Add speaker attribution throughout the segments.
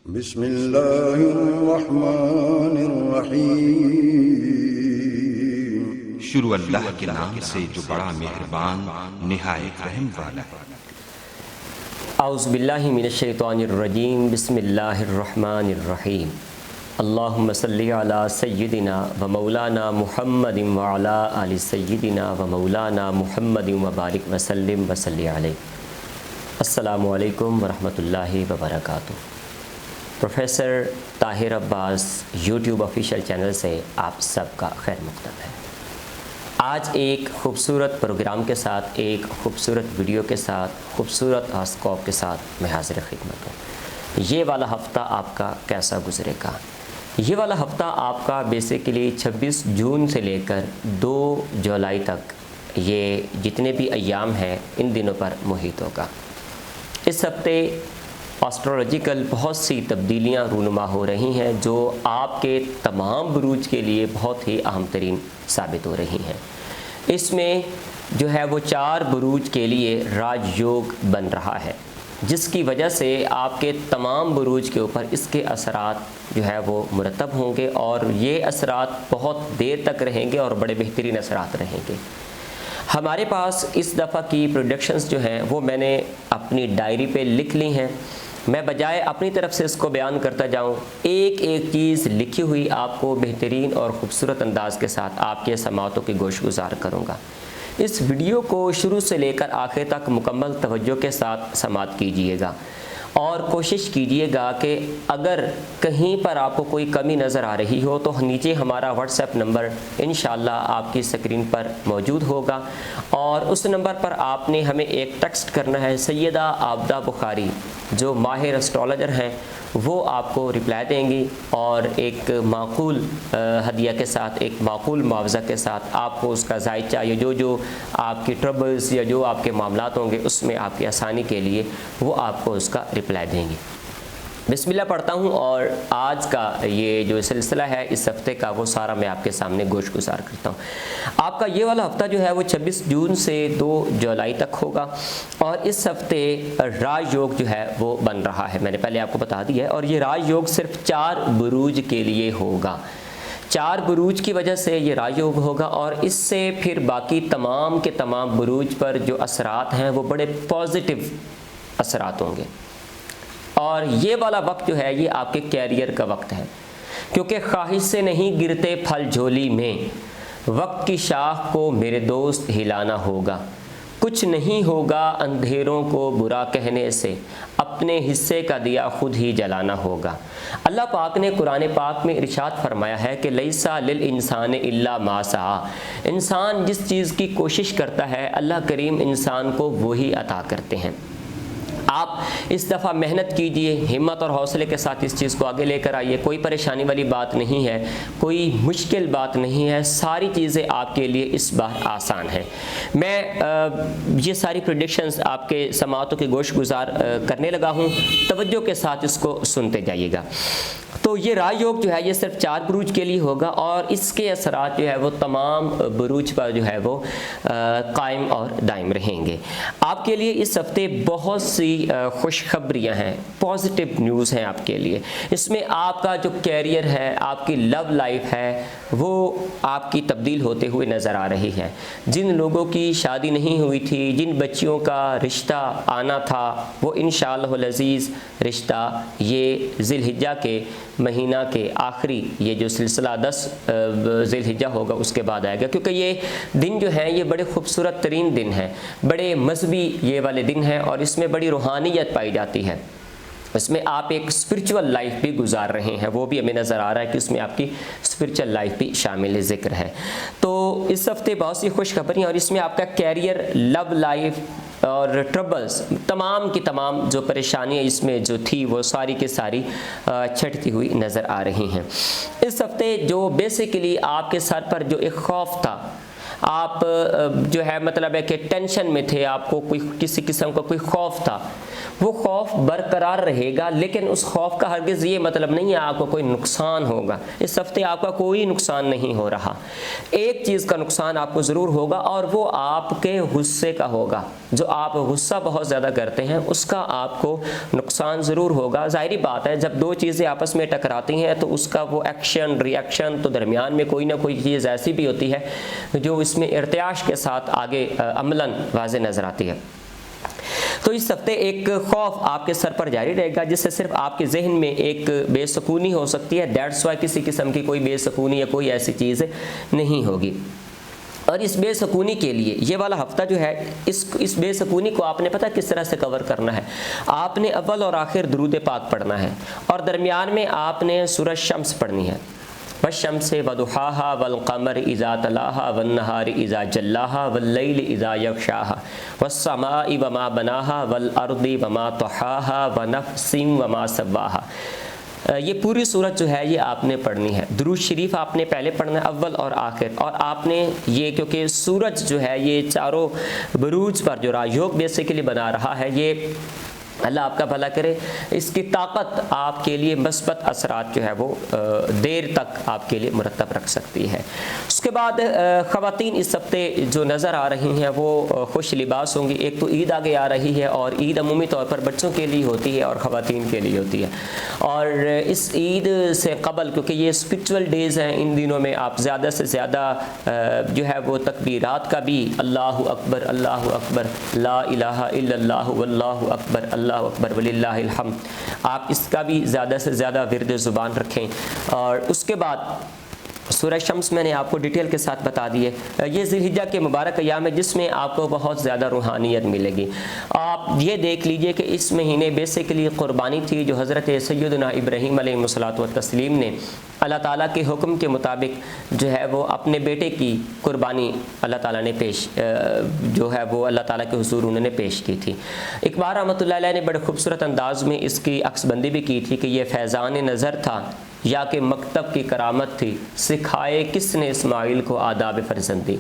Speaker 1: بسم اللہ الرحمن الرحیم۔
Speaker 2: شروع اللہ کے نام سے جو بڑا مہربان نہایت رحم والا ہے۔
Speaker 3: اعوذ باللہ من الشیطان الرجیم، بسم اللہ الرحمن الرحیم۔ اللہم صلی علی سیدنا و مولانا محمد وعلی آل سیدنا و مولانا محمد وبارک وسلم وصلی علیہ۔ السلام علیکم ورحمۃ اللہ وبرکاتہ۔ پروفیسر طاہر عباس یوٹیوب آفیشیل چینل سے آپ سب کا خیر مقدم ہے۔ آج ایک خوبصورت پروگرام کے ساتھ، ایک خوبصورت ویڈیو کے ساتھ، خوبصورت اسکوپ کے ساتھ میں حاضر خدمت ہوں۔ یہ والا ہفتہ آپ کا کیسا گزرے گا؟ یہ والا ہفتہ آپ کا بیسیکلی 26 جون سے لے کر 2 جولائی تک، یہ جتنے بھی ایام ہیں ان دنوں پر محیط ہوگا۔ اس ہفتے ایسٹرولوجیکل بہت سی تبدیلیاں رونما ہو رہی ہیں جو آپ کے تمام بروج کے لیے بہت ہی اہم ترین ثابت ہو رہی ہیں۔ اس میں جو ہے وہ 4 بروج کے لیے راج یوگ بن رہا ہے، جس کی وجہ سے آپ کے تمام بروج کے اوپر اس کے اثرات جو ہے وہ مرتب ہوں گے، اور یہ اثرات بہت دیر تک رہیں گے اور بڑے بہترین اثرات رہیں گے۔ ہمارے پاس اس دفعہ کی پروڈکشنز جو ہیں وہ میں نے اپنی ڈائری پہ لکھ لی ہیں۔ میں بجائے اپنی طرف سے اس کو بیان کرتا جاؤں، ایک ایک چیز لکھی ہوئی آپ کو بہترین اور خوبصورت انداز کے ساتھ آپ کے سماعتوں کی گوش گزار کروں گا۔ اس ویڈیو کو شروع سے لے کر آخر تک مکمل توجہ کے ساتھ سماعت کیجئے گا، اور کوشش کیجئے گا کہ اگر کہیں پر آپ کو کوئی کمی نظر آ رہی ہو تو نیچے ہمارا واٹس ایپ نمبر انشاءاللہ آپ کی اسکرین پر موجود ہوگا، اور اس نمبر پر آپ نے ہمیں ایک ٹیکسٹ کرنا ہے۔ سیدہ عابدہ بخاری جو ماہر اسٹرالوجر ہیں وہ آپ کو رپلائی دیں گی، اور ایک معقول ہدیہ کے ساتھ، ایک معقول معاوضہ کے ساتھ آپ کو اس کا ذائچہ یا جو آپ کی ٹربلز یا جو آپ کے معاملات ہوں گے اس میں آپ کی آسانی کے لیے وہ آپ کو اس کا رپلائی دیں گی۔ بسم اللہ پڑھتا ہوں، اور آج کا یہ جو سلسلہ ہے اس ہفتے کا وہ سارا میں آپ کے سامنے گوش گزار کرتا ہوں۔ آپ کا یہ والا ہفتہ جو ہے وہ 26 جون سے 2 جولائی تک ہوگا، اور اس ہفتے راج یوگ جو ہے وہ بن رہا ہے، میں نے پہلے آپ کو بتا دیا ہے، اور یہ راج یوگ صرف 4 بروج کے لیے ہوگا۔ 4 بروج کی وجہ سے یہ راج یوگ ہوگا، اور اس سے پھر باقی تمام کے تمام بروج پر جو اثرات ہیں وہ بڑے پازیٹیو اثرات ہوں گے۔ اور یہ والا وقت جو ہے یہ آپ کے کیریئر کا وقت ہے، کیونکہ خواہش سے نہیں گرتے پھل جھولی میں، وقت کی شاخ کو میرے دوست ہلانا ہوگا، کچھ نہیں ہوگا اندھیروں کو برا کہنے سے، اپنے حصے کا دیا خود ہی جلانا ہوگا۔ اللہ پاک نے قرآن پاک میں ارشاد فرمایا ہے کہ لیسا للانسان الا ما سعی، انسان جس چیز کی کوشش کرتا ہے اللہ کریم انسان کو وہی عطا کرتے ہیں۔ آپ اس دفعہ محنت کیجئے، ہمت اور حوصلے کے ساتھ اس چیز کو آگے لے کر آئیے۔ کوئی پریشانی والی بات نہیں ہے، کوئی مشکل بات نہیں ہے، ساری چیزیں آپ کے لیے اس بار آسان ہیں۔ میں یہ ساری پریڈکشنز آپ کے سماعتوں کی گوش گزار کرنے لگا ہوں، توجہ کے ساتھ اس کو سنتے جائیے گا۔ تو یہ راج یوگ جو ہے یہ صرف 4 بروج کے لیے ہوگا، اور اس کے اثرات جو ہے وہ تمام بروج پر جو ہے وہ قائم اور دائم رہیں گے۔ آپ کے لیے اس ہفتے بہت سی خوشخبریاں ہیں، پازیٹیو نیوز ہیں آپ کے لیے۔ اس میں آپ کا جو کیریئر ہے، آپ کی لو لائف ہے، وہ آپ کی تبدیل ہوتے ہوئے نظر آ رہی ہے۔ جن لوگوں کی شادی نہیں ہوئی تھی، جن بچیوں کا رشتہ آنا تھا، وہ انشاءاللہ العزیز رشتہ یہ ذی الحجہ کے مہینہ کے آخری یہ جو سلسلہ 10 ذی الحجہ ہوگا اس کے بعد آئے گا، کیونکہ یہ دن جو ہیں یہ بڑے خوبصورت ترین دن ہیں، بڑے مذہبی یہ والے دن ہیں، اور اس میں بڑی روحانیت پائی جاتی ہے۔ اس میں آپ ایک اسپرچول لائف بھی گزار رہے ہیں، وہ بھی ہمیں نظر آ رہا ہے کہ اس میں آپ کی اسپرچول لائف بھی شامل ذکر ہے۔ تو اس ہفتے بہت سی خوشخبریاں، اور اس میں آپ کا کیریئر، لو لائف اور ٹربلز، تمام کی تمام جو پریشانیاں اس میں جو تھی وہ ساری کی ساری چھٹتی ہوئی نظر آ رہی ہیں۔ اس ہفتے جو بیسیکلی آپ کے سر پر جو ایک خوف تھا، آپ جو ہے مطلب ہے کہ ٹینشن میں تھے، آپ کو کوئی کسی قسم کا کوئی خوف تھا، وہ خوف برقرار رہے گا، لیکن اس خوف کا ہرگز یہ مطلب نہیں ہے آپ کو کوئی نقصان ہوگا۔ اس ہفتے آپ کا کوئی نقصان نہیں ہو رہا۔ ایک چیز کا نقصان آپ کو ضرور ہوگا، اور وہ آپ کے غصے کا ہوگا۔ جو آپ غصہ بہت زیادہ کرتے ہیں اس کا آپ کو نقصان ضرور ہوگا۔ ظاہری بات ہے، جب دو چیزیں آپس میں ٹکراتی ہیں تو اس کا وہ ایکشن ری ایکشن تو درمیان میں کوئی نہ کوئی چیز ایسی بھی ہوتی ہے جو اس میں ارتعاش کے ساتھ آگے عملاً واضح نظر آتی ہے۔ تو اس ہفتے ایک خوف آپ کے سر پر جاری رہے گا، جس سے صرف آپ کے ذہن میں ایک بے سکونی ہو سکتی ہے۔ دیٹس وائی کسی قسم کی کوئی بے سکونی یا کوئی ایسی چیز نہیں ہوگی۔ اور اس بے سکونی کے لیے یہ والا ہفتہ جو ہے، اس بے سکونی کو آپ نے پتہ کس طرح سے کور کرنا ہے؟ آپ نے اول اور آخر درود پاک پڑھنا ہے، اور درمیان میں آپ نے سورہ شمس پڑھنی ہے۔ والشمس وضحاها والقمر اذا تلاها والنهار اذا جلاها والليل اذا يغشاها والسماء وما بناها والارض وما طحاها ونفس وما سواها۔ یہ پوری صورت جو ہے یہ آپ نے پڑھنی ہے۔ درود شریف آپ نے پہلے پڑھنا ہے اول اور آخر، اور آپ نے یہ کیونکہ سورج جو ہے یہ چاروں بروج پر جو راجیوگ بیسیکلی بنا رہا ہے، یہ اللہ آپ کا بھلا کرے، اس کی طاقت آپ کے لیے مثبت اثرات جو ہے وہ دیر تک آپ کے لیے مرتب رکھ سکتی ہے۔ اس کے بعد خواتین اس ہفتے جو نظر آ رہی ہیں وہ خوش لباس ہوں گی۔ ایک تو عید آگے آ رہی ہے، اور عید عمومی طور پر بچوں کے لیے ہوتی ہے اور خواتین کے لیے ہوتی ہے، اور اس عید سے قبل کیونکہ یہ اسپرچول ڈیز ہیں، ان دنوں میں آپ زیادہ سے زیادہ جو ہے وہ تکبیرات کا بھی اللہ اکبر لا الہ الا اللہ واللہ اکبر اللہ اکبر وللہ الحمد، آپ اس کا بھی زیادہ سے زیادہ ورد زبان رکھیں۔ اور اس کے بعد سورہ شمس میں نے آپ کو ڈیٹیل کے ساتھ بتا دی ہے۔ یہ ذی الحجہ کے مبارک ایام ہے جس میں آپ کو بہت زیادہ روحانیت ملے گی۔ آپ یہ دیکھ لیجئے کہ اس مہینے بیسیکلی قربانی تھی جو حضرت سیدنا ابراہیم علیہ الصلوۃ والتسلیم نے اللہ تعالیٰ کے حکم کے مطابق جو ہے وہ اپنے بیٹے کی قربانی اللہ تعالیٰ نے جو ہے وہ اللہ تعالیٰ کے حضور انہوں نے پیش کی تھی۔ اقبال رحمۃ اللہ علیہ نے بڑے خوبصورت انداز میں اس کی عکس بندی بھی کی تھی کہ یہ فیضان نظر تھا یا کہ مکتب کی کرامت تھی، سکھائے کس نے اسماعیل کو آداب فرزندی۔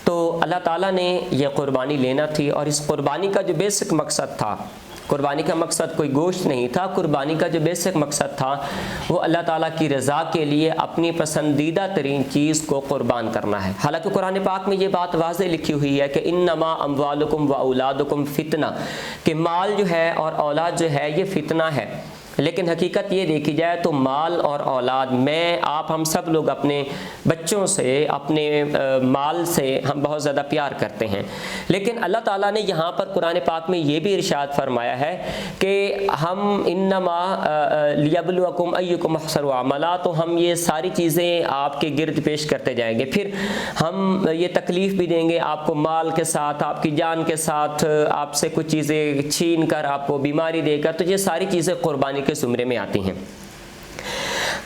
Speaker 3: تو اللہ تعالیٰ نے یہ قربانی لینا تھی، اور اس قربانی کا جو بیسک مقصد تھا، قربانی کا مقصد کوئی گوشت نہیں تھا، قربانی کا جو بیسک مقصد تھا وہ اللہ تعالیٰ کی رضا کے لیے اپنی پسندیدہ ترین چیز کو قربان کرنا ہے۔ حالانکہ قرآن پاک میں یہ بات واضح لکھی ہوئی ہے کہ انما اموالکم و اولادکم فتنہ، کہ مال جو ہے اور اولاد جو ہے یہ فتنہ ہے، لیکن حقیقت یہ دیکھی جائے تو مال اور اولاد، ہم سب لوگ اپنے بچوں سے، اپنے مال سے ہم بہت زیادہ پیار کرتے ہیں، لیکن اللہ تعالیٰ نے یہاں پر قرآن پاک میں یہ بھی ارشاد فرمایا ہے کہ ہم انما لیبلوکم ایکم احسن عملا، تو ہم یہ ساری چیزیں آپ کے گرد پیش کرتے جائیں گے، پھر ہم یہ تکلیف بھی دیں گے آپ کو مال کے ساتھ، آپ کی جان کے ساتھ، آپ سے کچھ چیزیں چھین کر آپ کو بیماری دے کر، تو یہ ساری چیزیں قربانی کے زمرے میں آتی ہیں۔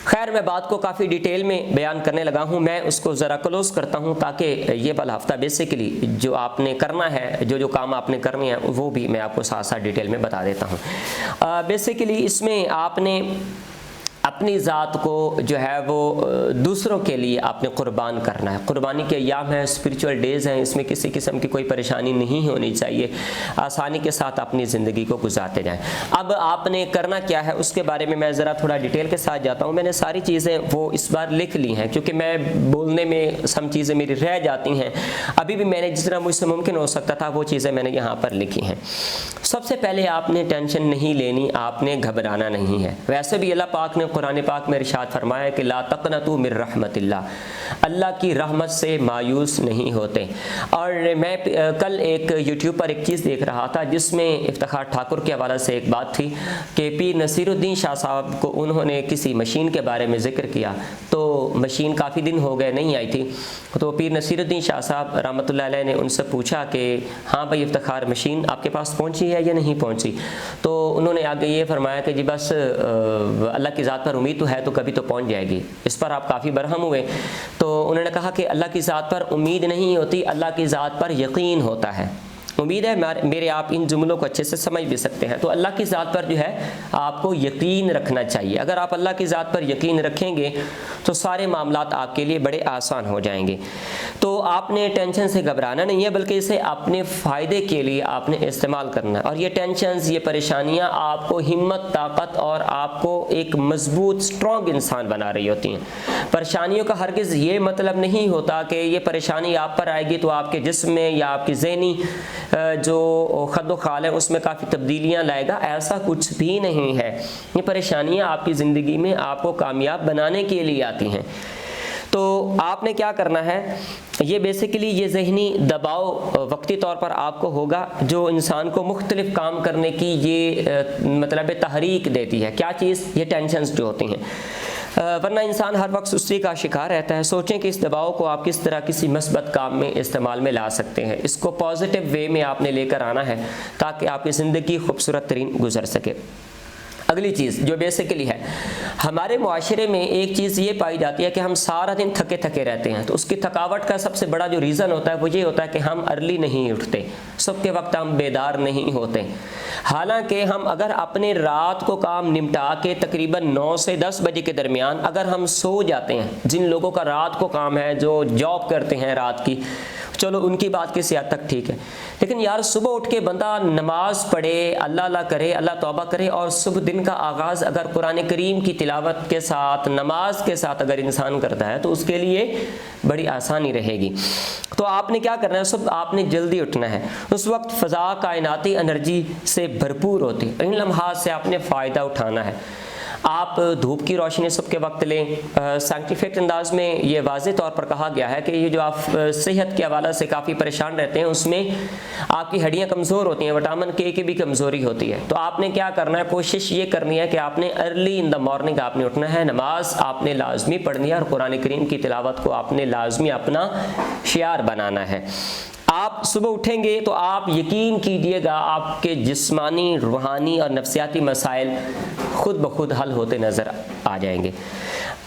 Speaker 3: خیر میں بات کو کافی ڈیٹیل میں بیان کرنے لگا ہوں، میں اس کو ذرا کلوز کرتا ہوں تاکہ یہ والا ہفتہ بیسیکلی جو آپ نے کرنا ہے، جو کام آپ نے کرنے ہیں وہ بھی میں آپ کو ساتھ ساتھ ڈیٹیل میں بتا دیتا ہوں۔ بیسیکلی اس میں آپ نے اپنی ذات کو جو ہے وہ دوسروں کے لیے آپ نے قربان کرنا ہے۔ قربانی کے ایام ہیں، اسپرچول ڈیز ہیں، اس میں کسی قسم کی کوئی پریشانی نہیں ہونی چاہیے، آسانی کے ساتھ اپنی زندگی کو گزارتے جائیں۔ اب آپ نے کرنا کیا ہے اس کے بارے میں میں ذرا تھوڑا ڈیٹیل کے ساتھ جاتا ہوں۔ میں نے ساری چیزیں وہ اس بار لکھ لی ہیں کیونکہ میں بولنے میں سم چیزیں میری رہ جاتی ہیں، ابھی بھی میں نے جس طرح مجھ سے ممکن ہو سکتا تھا وہ چیزیں میں نے یہاں پر لکھی ہیں۔ سب سے پہلے آپ نے ٹینشن نہیں لینی، آپ نے گھبرانا نہیں ہے۔ ویسے بھی اللہ پاک نے قرآن پاک میں ارشاد فرمایا کہ لا تقنطوا من رحمت اللہ، اللہ کی رحمت سے مایوس نہیں ہوتے۔ اور میں کل ایک یوٹیوب پر ایک چیز دیکھ رہا تھا جس میں افتخار ٹھاکر کے حوالے سے ایک بات تھی کہ پیر نصیر الدین شاہ صاحب کو انہوں نے کسی مشین کے بارے میں ذکر کیا، تو مشین کافی دن ہو گئے نہیں آئی تھی، تو پیر نصیر الدین شاہ صاحب رحمۃ اللہ علیہ نے ان سے پوچھا کہ ہاں بھائی افتخار مشین آپ کے پاس پہنچی ہے یا نہیں پہنچی؟ تو انہوں نے آگے یہ فرمایا کہ جی بس اللہ کی ذات پر امید تو ہے تو کبھی تو پہنچ جائے گی۔ اس پر آپ کافی برہم ہوئے، تو انہوں نے کہا کہ اللہ کی ذات پر امید نہیں ہوتی، اللہ کی ذات پر یقین ہوتا ہے۔ امید ہے میرے آپ ان جملوں کو اچھے سے سمجھ بھی سکتے ہیں۔ تو اللہ کی ذات پر جو ہے آپ کو یقین رکھنا چاہیے۔ اگر آپ اللہ کی ذات پر یقین رکھیں گے تو سارے معاملات آپ کے لیے بڑے آسان ہو جائیں گے۔ تو آپ نے ٹینشن سے گھبرانا نہیں ہے، بلکہ اسے اپنے فائدے کے لیے آپ نے استعمال کرنا ہے۔ اور یہ ٹینشنز، یہ پریشانیاں آپ کو ہمت، طاقت اور آپ کو ایک مضبوط اسٹرانگ انسان بنا رہی ہوتی ہیں۔ پریشانیوں کا ہرگز یہ مطلب نہیں ہوتا کہ یہ پریشانی آپ پر آئے گی تو آپ کے جسم میں یا آپ کی ذہنی جو خد و خال ہے اس میں کافی تبدیلیاں لائے گا، ایسا کچھ بھی نہیں ہے۔ یہ پریشانیاں آپ کی زندگی میں آپ کو کامیاب بنانے کے لیے آتی ہیں۔ تو آپ نے کیا کرنا ہے، یہ بیسیکلی یہ ذہنی دباؤ وقتی طور پر آپ کو ہوگا جو انسان کو مختلف کام کرنے کی یہ مطلب تحریک دیتی ہے۔ کیا چیز؟ یہ ٹینشنز جو ہوتی ہیں، ورنہ انسان ہر وقت سستی کا شکار رہتا ہے۔ سوچیں کہ اس دباؤ کو آپ کس طرح کسی مثبت کام میں استعمال میں لا سکتے ہیں۔ اس کو پازیٹیو وے میں آپ نے لے کر آنا ہے تاکہ آپ کی زندگی خوبصورت ترین گزر سکے۔ اگلی چیز جو بیسیکلی ہے، ہمارے معاشرے میں ایک چیز یہ پائی جاتی ہے کہ ہم سارا دن تھکے تھکے رہتے ہیں۔ تو اس کی تھکاوٹ کا سب سے بڑا جو ریزن ہوتا ہے وہ یہ ہوتا ہے کہ ہم ارلی نہیں اٹھتے، صبح کے وقت ہم بیدار نہیں ہوتے۔ حالانکہ ہم اگر اپنے رات کو کام نمٹا کے تقریباً 9 سے 10 بجے کے درمیان اگر ہم سو جاتے ہیں، جن لوگوں کا رات کو کام ہے، جو جاب کرتے ہیں رات کی، چلو ان کی بات کسی حد تک ٹھیک ہے، لیکن یار صبح اٹھ کے بندہ نماز پڑھے، اللہ اللہ کرے، اللہ توبہ کرے، اور صبح دن کا آغاز اگر قرآن کریم کی تلاوت کے ساتھ، نماز کے ساتھ اگر انسان کرتا ہے تو اس کے لیے بڑی آسانی رہے گی۔ تو آپ نے کیا کرنا ہے، صبح آپ نے جلدی اٹھنا ہے۔ اس وقت فضا کائناتی انرجی سے بھرپور ہوتی ہے، ان لمحات سے آپ نے فائدہ اٹھانا ہے۔ آپ دھوپ کی روشنی صبح کے وقت لیں۔ سائنٹیفک انداز میں یہ واضح طور پر کہا گیا ہے کہ یہ جو آپ صحت کے حوالے سے کافی پریشان رہتے ہیں، اس میں آپ کی ہڈیاں کمزور ہوتی ہیں، وٹامن کے کی بھی کمزوری ہوتی ہے۔ تو آپ نے کیا کرنا ہے، کوشش یہ کرنی ہے کہ آپ نے ارلی ان دا مارننگ آپ نے اٹھنا ہے، نماز آپ نے لازمی پڑھنی ہے، اور قرآن کریم کی تلاوت کو آپ نے لازمی اپنا شعار بنانا ہے۔ آپ صبح اٹھیں گے تو آپ یقین کیجئے گا آپ کے جسمانی، روحانی اور نفسیاتی مسائل خود بخود حل ہوتے نظر آ جائیں گے۔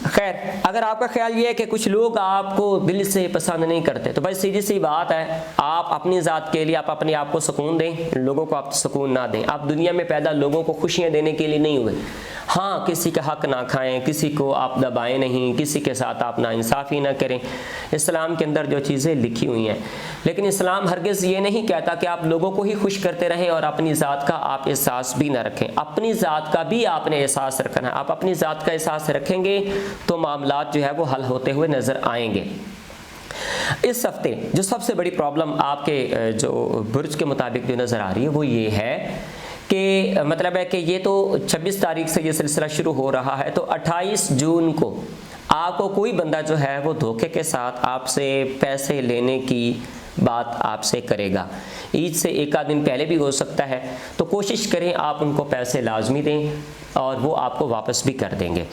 Speaker 3: خیر، اگر آپ کا خیال یہ ہے کہ کچھ لوگ آپ کو دل سے پسند نہیں کرتے، تو بھائی سیدھی سی بات ہے، آپ اپنی ذات کے لیے آپ اپنے آپ کو سکون دیں، لوگوں کو آپ سکون نہ دیں۔ آپ دنیا میں پیدا لوگوں کو خوشیاں دینے کے لیے نہیں ہوئے۔ ہاں، کسی کا حق نہ کھائیں، کسی کو آپ دبائیں نہیں، کسی کے ساتھ آپ ناانصافی نہ کریں، اسلام کے اندر جو چیزیں لکھی ہوئی ہیں۔ لیکن اسلام ہرگز یہ نہیں کہتا کہ آپ لوگوں کو ہی خوش کرتے رہیں اور اپنی ذات کا آپ احساس بھی نہ رکھیں۔ اپنی ذات کا بھی آپ نے احساس رکھنا ہے۔ آپ اپنی ذات کا احساس رکھیں گے تو معاملات جو ہے وہ حل ہوتے ہوئے نظر آئیں گے۔ اس ہفتے جو سب سے بڑی پرابلم آپ کے جو برج کے مطابق جو نظر آ رہی ہے وہ یہ ہے کہ مطلب ہے کہ یہ تو 26 تاریخ سے یہ سلسلہ شروع ہو رہا ہے، تو 28 جون کو آپ کو کوئی بندہ جو ہے وہ دھوکے کے ساتھ آپ سے پیسے لینے کی بات آپ سے کرے گا۔ عید سے ایک آدھ دن پہلے بھی ہو سکتا ہے، تو کوشش کریں آپ ان کو پیسے لازمی دیں اور وہ آپ کو واپس بھی کر دیں گے،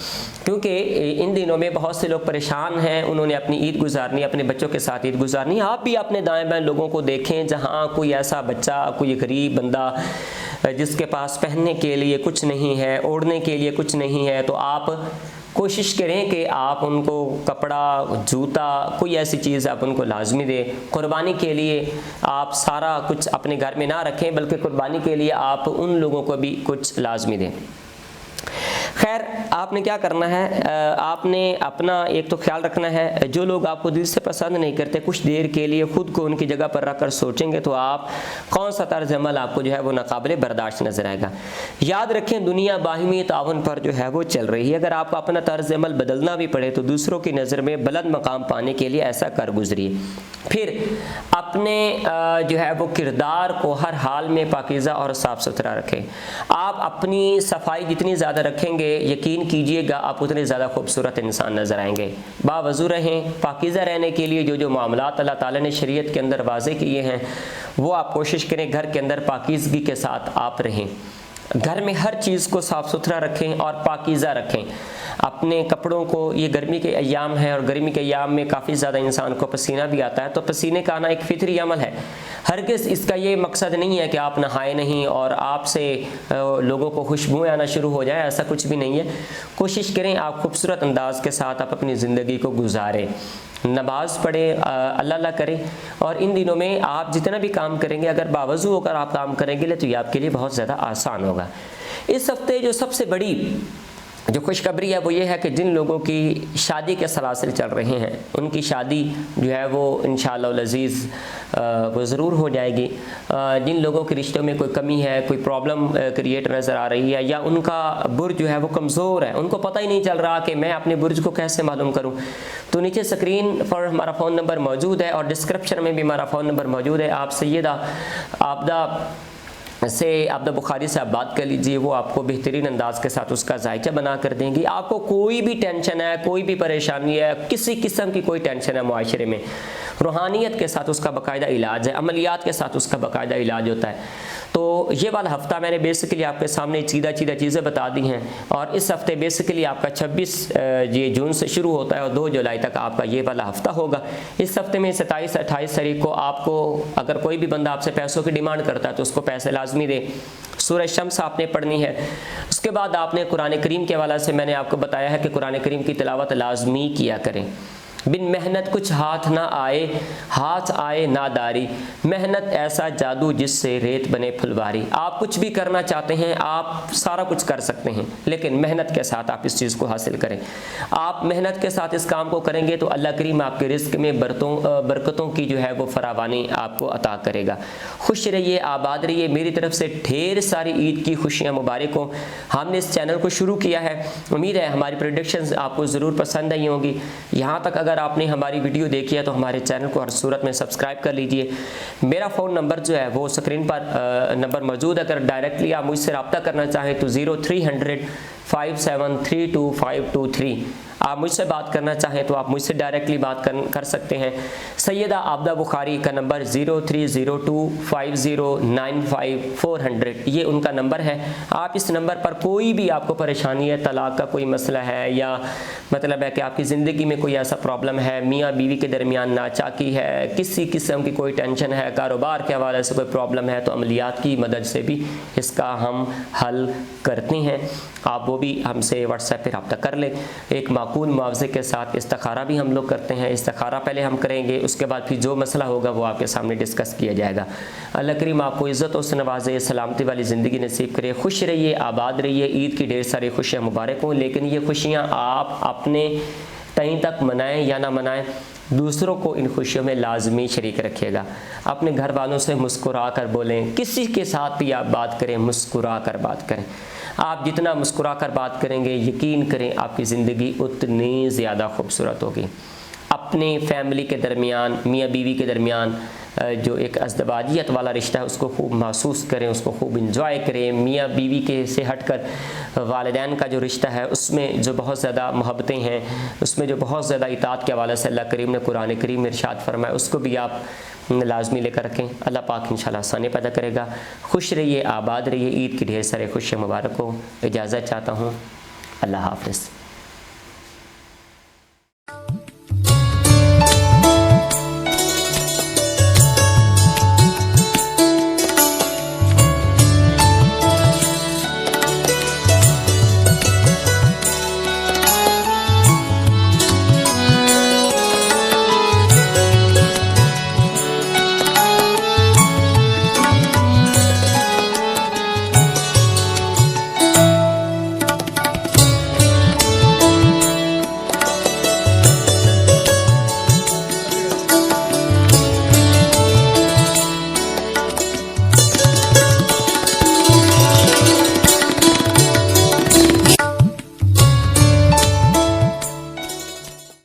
Speaker 3: کیونکہ ان دنوں میں بہت سے لوگ پریشان ہیں، انہوں نے اپنی عید گزارنی، اپنے بچوں کے ساتھ عید گزارنی۔ آپ بھی اپنے دائیں بائیں لوگوں کو دیکھیں جہاں کوئی ایسا بچہ، کوئی غریب بندہ جس کے پاس پہننے کے لیے کچھ نہیں ہے، اوڑھنے کے لیے کچھ نہیں ہے، تو آپ کوشش کریں کہ آپ ان کو کپڑا، جوتا، کوئی ایسی چیز آپ ان کو لازمی دیں۔ قربانی کے لیے آپ سارا کچھ اپنے گھر میں نہ رکھیں، بلکہ قربانی کے لیے آپ ان لوگوں کو بھی کچھ لازمی دیں۔ خیر، آپ نے کیا کرنا ہے، آپ نے اپنا ایک تو خیال رکھنا ہے، جو لوگ آپ کو دل سے پسند نہیں کرتے، کچھ دیر کے لیے خود کو ان کی جگہ پر رکھ کر سوچیں گے تو آپ کون سا طرز عمل آپ کو جو ہے وہ ناقابل برداشت نظر آئے گا۔ یاد رکھیں، دنیا باہمی تعاون پر جو ہے وہ چل رہی ہے۔ اگر آپ کو اپنا طرز عمل بدلنا بھی پڑے تو دوسروں کی نظر میں بلند مقام پانے کے لیے ایسا کر گزریے۔ پھر اپنے جو ہے وہ کردار کو ہر حال میں پاکیزہ اور صاف ستھرا رکھیں۔ آپ اپنی صفائی جتنی زیادہ رکھیں گے، یقین کیجئے گا آپ اتنے زیادہ خوبصورت انسان نظر آئیں گے۔ باوضو رہیں۔ پاکیزہ رہنے کے لیے جو معاملات اللہ تعالیٰ نے شریعت کے اندر واضح کیے ہیں وہ آپ کوشش کریں گھر کے اندر پاکیزگی کے ساتھ آپ رہیں۔ گھر میں ہر چیز کو صاف ستھرا رکھیں اور پاکیزہ رکھیں۔ اپنے کپڑوں کو، یہ گرمی کے ایام ہیں اور گرمی کے ایام میں کافی زیادہ انسان کو پسینہ بھی آتا ہے، تو پسینے کا آنا ایک فطری عمل ہے۔ ہرگز اس کا یہ مقصد نہیں ہے کہ آپ نہائے نہیں اور آپ سے لوگوں کو خوشبوئیں آنا شروع ہو جائے، ایسا کچھ بھی نہیں ہے۔ کوشش کریں آپ خوبصورت انداز کے ساتھ آپ اپنی زندگی کو گزاریں، نماز پڑھیں، اللہ اللہ کریں، اور ان دنوں میں آپ جتنا بھی کام کریں گے اگر باوضو ہو کر آپ کام کریں گے تو یہ آپ کے لیے بہت زیادہ آسان ہوگا۔ اس ہفتے جو سب سے بڑی جو خوشخبری ہے وہ یہ ہے کہ جن لوگوں کی شادی کے سلاسل چل رہے ہیں ان کی شادی جو ہے وہ انشاءاللہ العزیز وہ ضرور ہو جائے گی۔ جن لوگوں کے رشتوں میں کوئی کمی ہے، کوئی پرابلم کریٹ نظر آ رہی ہے، یا ان کا برج جو ہے وہ کمزور ہے، ان کو پتہ ہی نہیں چل رہا کہ میں اپنے برج کو کیسے معلوم کروں، تو نیچے اسکرین پر ہمارا فون نمبر موجود ہے اور ڈسکرپشن میں بھی ہمارا فون نمبر موجود ہے۔ آپ سیدہ عابدہ بخاری سے آپ بات کر لیجئے، وہ آپ کو بہترین انداز کے ساتھ اس کا ذائقہ بنا کر دیں گی۔ آپ کو کوئی بھی ٹینشن ہے، کوئی بھی پریشانی ہے، کسی قسم کی کوئی ٹینشن ہے معاشرے میں، روحانیت کے ساتھ اس کا باقاعدہ علاج ہے، عملیات کے ساتھ اس کا باقاعدہ علاج ہوتا ہے۔ تو یہ والا ہفتہ میں نے بیسیکلی آپ کے سامنے سیدھا چیزیں بتا دی ہیں، اور اس ہفتے بیسیکلی آپ کا 26 جون سے شروع ہوتا ہے اور 2 جولائی تک آپ کا یہ والا ہفتہ ہوگا۔ اس ہفتے میں 27-28 تاریخ کو آپ کو اگر کوئی بھی بندہ آپ سے پیسوں کی ڈیمانڈ کرتا ہے تو اس کو پیسے لازمی دے۔ سورہ شمس آپ نے پڑھنی ہے، اس کے بعد آپ نے قرآن کریم کے حوالے سے میں نے آپ کو بتایا ہے کہ قرآن کریم کی تلاوت لازمی کیا کریں۔ بن محنت کچھ ہاتھ نہ آئے، ہاتھ آئے ناداری، محنت ایسا جادو جس سے ریت بنے پھلواری۔ آپ کچھ بھی کرنا چاہتے ہیں، آپ سارا کچھ کر سکتے ہیں، لیکن محنت کے ساتھ آپ اس چیز کو حاصل کریں۔ آپ محنت کے ساتھ اس کام کو کریں گے تو اللہ کریم آپ کے رزق میں برکتوں کی جو ہے وہ فراوانی آپ کو عطا کرے گا۔ خوش رہیے، آباد رہیے، میری طرف سے ڈھیر ساری عید کی خوشیاں مبارک ہوں۔ ہم نے اس چینل کو شروع کیا ہے، امید ہے ہماری پریڈکشنز آپ کو ضرور پسند آئی ہوں گی۔ یہاں تک اگر آپ نے ہماری ویڈیو دیکھی ہے تو ہمارے چینل کو ہر صورت میں سبسکرائب کر لیجئے۔ میرا فون نمبر جو ہے وہ سکرین پر نمبر موجود ہے، اگر ڈائریکٹلی آپ مجھ سے رابطہ کرنا چاہیں تو 0300 5732 آپ مجھ سے بات کرنا چاہیں تو آپ مجھ سے ڈائریکٹلی بات کر سکتے ہیں۔ سیدہ عابدہ بخاری کا نمبر 03025095 یہ ان کا نمبر ہے۔ آپ اس نمبر پر کوئی بھی آپ کو پریشانی ہے، طلاق کا کوئی مسئلہ ہے، یا مطلب ہے کہ آپ کی زندگی میں کوئی ایسا پرابلم ہے، میاں بیوی کے درمیان ناچاکی ہے، کسی قسم کی کوئی ٹینشن ہے، کاروبار کے حوالے سے کوئی پرابلم ہے، تو عملیات کی مدد سے بھی اس کا ہم حل کرتے ہیں۔ آپ وہ بھی ہم سے واٹس ایپ پہ رابطہ کر لیں۔ ایک معقول معاوضے کے ساتھ استخارہ بھی ہم لوگ کرتے ہیں، استخارہ پہلے ہم کریں گے، اس کے بعد پھر جو مسئلہ ہوگا وہ آپ کے سامنے ڈسکس کیا جائے گا۔ اللہ کریم آپ کو عزت و سے نوازے، سلامتی والی زندگی نصیب کرے، خوش رہیے، آباد رہیے، عید کی ڈھیر ساری خوشیاں مبارک ہوں۔ لیکن یہ خوشیاں آپ اپنے تئیں تک منائیں یا نہ منائیں، دوسروں کو ان خوشیوں میں لازمی شریک رکھیے گا۔ اپنے گھر والوں سے مسکرا کر بولیں، کسی کے ساتھ بھی آپ بات کریں مسکرا کر بات کریں۔ آپ جتنا مسکرا کر بات کریں گے، یقین کریں آپ کی زندگی اتنی زیادہ خوبصورت ہوگی۔ اپنے فیملی کے درمیان، میاں بیوی کے درمیان جو ایک ازدواجیت والا رشتہ ہے اس کو خوب محسوس کریں، اس کو خوب انجوائے کریں۔ میاں بیوی کے سے ہٹ کر والدین کا جو رشتہ ہے اس میں جو بہت زیادہ محبتیں ہیں، اس میں جو بہت زیادہ اطاعت کے حوالے سے اللہ کریم نے قرآن کریم میں ارشاد فرمایا، اس کو بھی آپ لازمی لے کر رکھیں۔ اللہ پاک انشاءاللہ آسانی پیدا کرے گا۔ خوش رہیے، آباد رہیے، عید کی ڈھیر سارے خوشیاں مبارک ہو۔ اجازت چاہتا ہوں، اللہ حافظ۔